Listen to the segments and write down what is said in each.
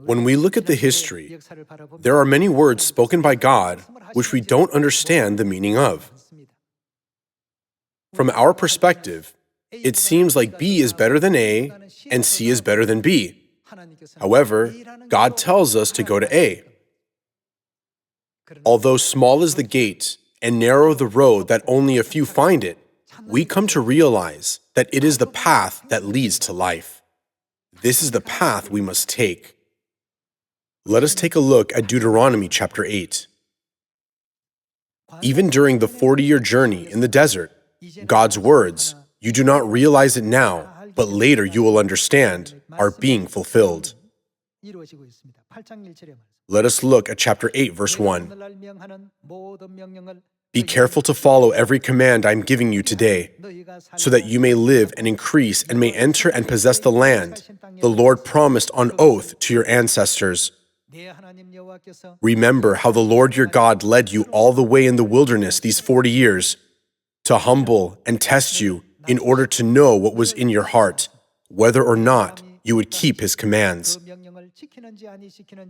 When we look at the history, there are many words spoken by God which we don't understand the meaning of. From our perspective, it seems like B is better than A and C is better than B. However, God tells us to go to A. Although small is the gate and narrow the road that only a few find it, we come to realize that it is the path that leads to life. This is the path we must take. Let us take a look at Deuteronomy chapter 8. Even during the 40-year journey in the desert, God's words, "You do not realize it now, but later you will understand," are being fulfilled. Let us look at chapter 8, verse 1. "Be careful to follow every command I am giving you today, so that you may live and increase and may enter and possess the land the Lord promised on oath to your ancestors. Remember how the Lord your God led you all the way in the wilderness these 40 years, to humble and test you in order to know what was in your heart, whether or not you would keep his commands.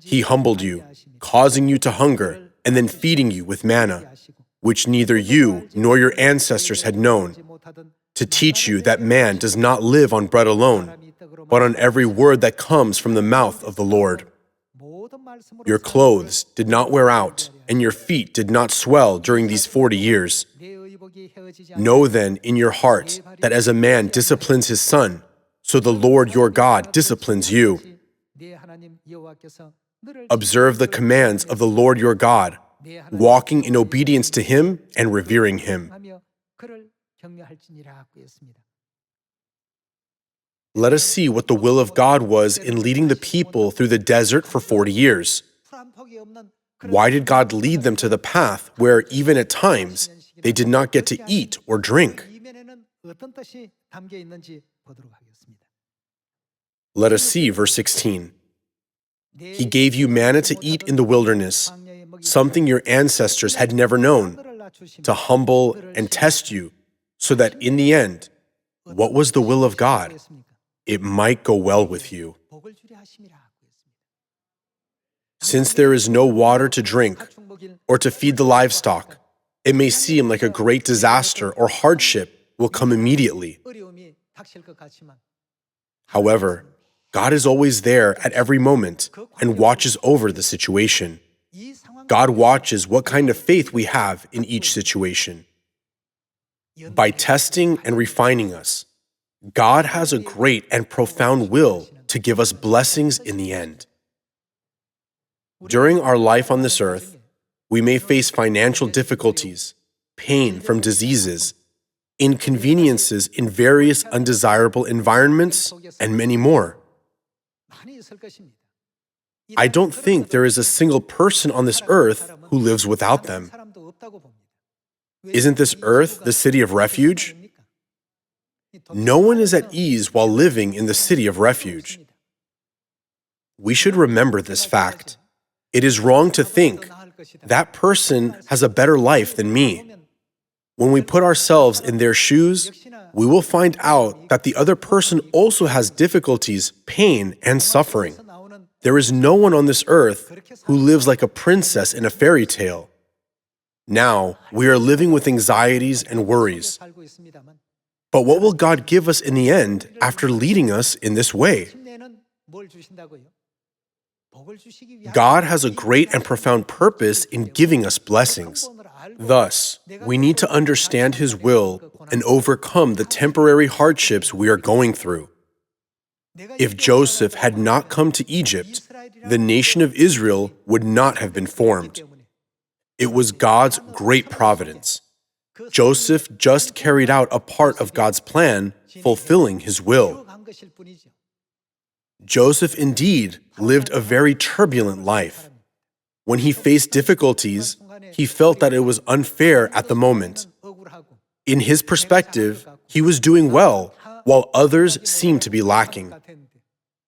He humbled you, causing you to hunger, and then feeding you with manna, which neither you nor your ancestors had known, to teach you that man does not live on bread alone, but on every word that comes from the mouth of the Lord. Your clothes did not wear out, and your feet did not swell during these 40 years. Know then in your heart that as a man disciplines his son, so the Lord your God disciplines you. Observe the commands of the Lord your God, walking in obedience to him and revering him." Let us see what the will of God was in leading the people through the desert for 40 years. Why did God lead them to the path where, even at times, they did not get to eat or drink? Let us see verse 16. "He gave you manna to eat in the wilderness, something your ancestors had never known, to humble and test you, so that in the end, what was the will of God? It might go well with you." Since there is no water to drink or to feed the livestock, it may seem like a great disaster or hardship will come immediately. However, God is always there at every moment and watches over the situation. God watches what kind of faith we have in each situation. By testing and refining us, God has a great and profound will to give us blessings in the end. During our life on this earth, we may face financial difficulties, pain from diseases, inconveniences in various undesirable environments, and many more. I don't think there is a single person on this earth who lives without them. Isn't this earth the city of refuge? No one is at ease while living in the city of refuge. We should remember this fact. It is wrong to think, that person has a better life than me. When we put ourselves in their shoes, we will find out that the other person also has difficulties, pain, and suffering. There is no one on this earth who lives like a princess in a fairy tale. Now, we are living with anxieties and worries. But what will God give us in the end after leading us in this way? God has a great and profound purpose in giving us blessings. Thus, we need to understand His will and overcome the temporary hardships we are going through. If Joseph had not come to Egypt, the nation of Israel would not have been formed. It was God's great providence. Joseph just carried out a part of God's plan, fulfilling His will. Joseph indeed lived a very turbulent life. When he faced difficulties, he felt that it was unfair at the moment. In his perspective, he was doing well, while others seemed to be lacking.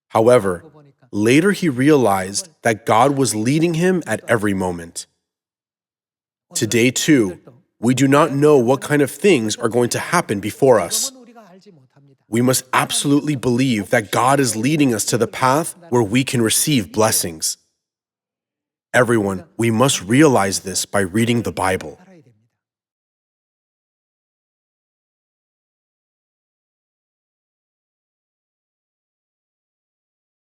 However, later he realized that God was leading him at every moment. Today, too, we do not know what kind of things are going to happen before us. we must absolutely believe that God is leading us to the path where we can receive blessings. Everyone, we must realize this by reading the Bible.